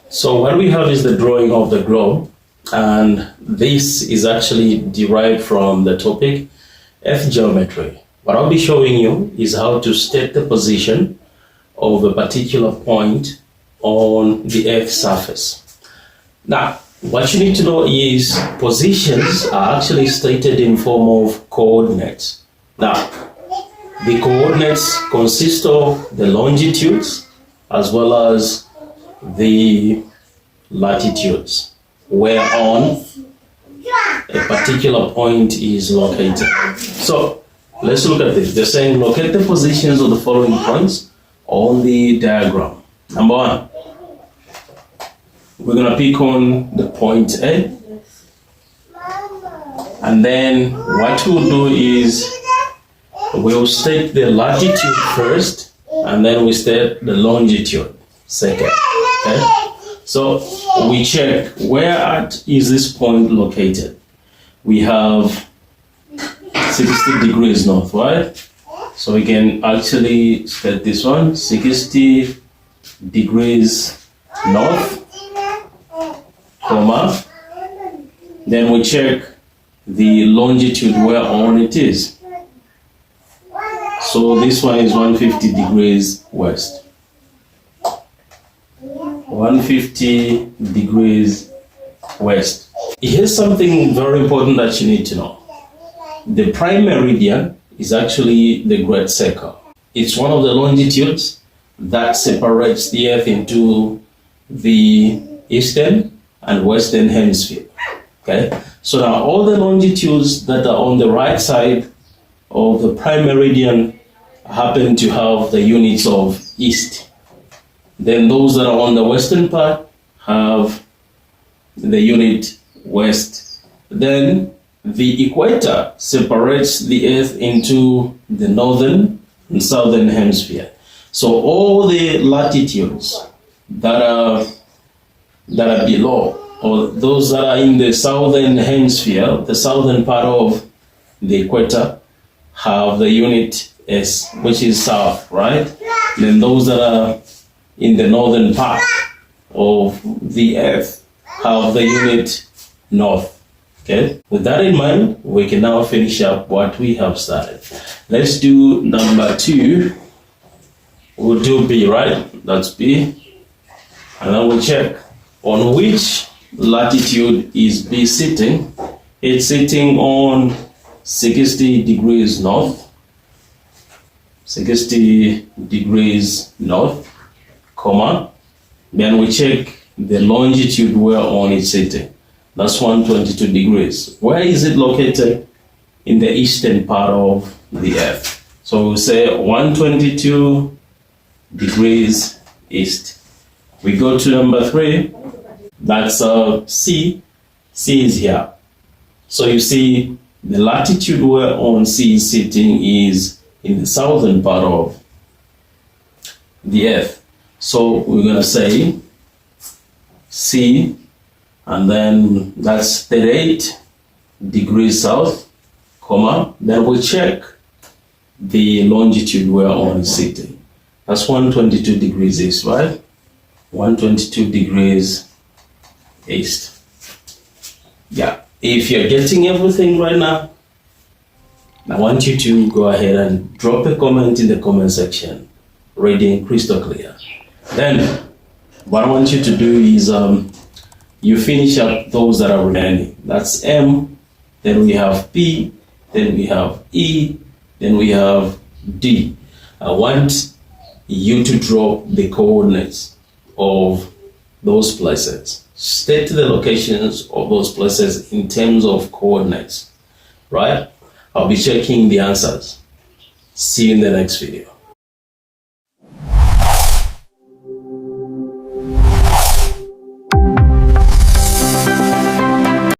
So what we have is the drawing of the globe, and this is actually derived from the topic Earth geometry. What I'll be showing you is how to state the position of a particular point on the Earth's surface. Now, what you need to know is positions are actually stated in form of coordinates. Now, the coordinates consist of the longitudes as well as the latitudes, whereon a particular point is located. So let's look at this. They're saying locate the positions of the following points on the diagram. Number one, we're going to pick on the point A, and then what we'll do is we'll state the latitude first, and then we state the longitude second. Okay, so we check where is this point located. We have 60 degrees north, right? So we can actually state this one, 60 degrees north, comma, then we check the longitude where on it is. So this one is 150 degrees west. 150 degrees west. Here's something very important that you need to know. The prime meridian is actually the great circle. It's one of the longitudes that separates the Earth into the eastern and western hemisphere. Okay, so now all the longitudes that are on the right side of the prime meridian happen to have the units of east. Then those that are on the western part have the unit west. Then the equator separates the Earth into the northern and southern hemisphere. So all the latitudes that are below, or those that are in the southern hemisphere, the southern part of the equator, have the unit S, which is south, right? Then those that are in the northern part of the Earth have the unit north. Okay, with that in mind, we can now finish up what we have started. Let's do number 2. We'll do B, right? That's B. And then we'll check on which latitude is B sitting. It's sitting on 60 degrees north. 60 degrees north, comma. Then we check the longitude where on it's sitting. That's 122 degrees. Where is it located? In the eastern part of the Earth. So we'll say 122 degrees east. We go to number 3. That's C. C is here. So you see the latitude where on C is sitting is in the southern part of the Earth. So we're going to say C, and then that's 38 degrees south, comma. Then we'll check the longitude where on is sitting. That's 122 degrees east, right? 122 degrees east. Yeah, if you're getting everything right now, I want you to go ahead and drop a comment in the comment section, reading crystal clear. Then what I want you to do is you finish up those that are remaining. That's M, then we have P, then we have E, then we have D. I want you to drop the coordinates of those places. State the locations of those places in terms of coordinates, right? I'll be checking the answers. See you in the next video.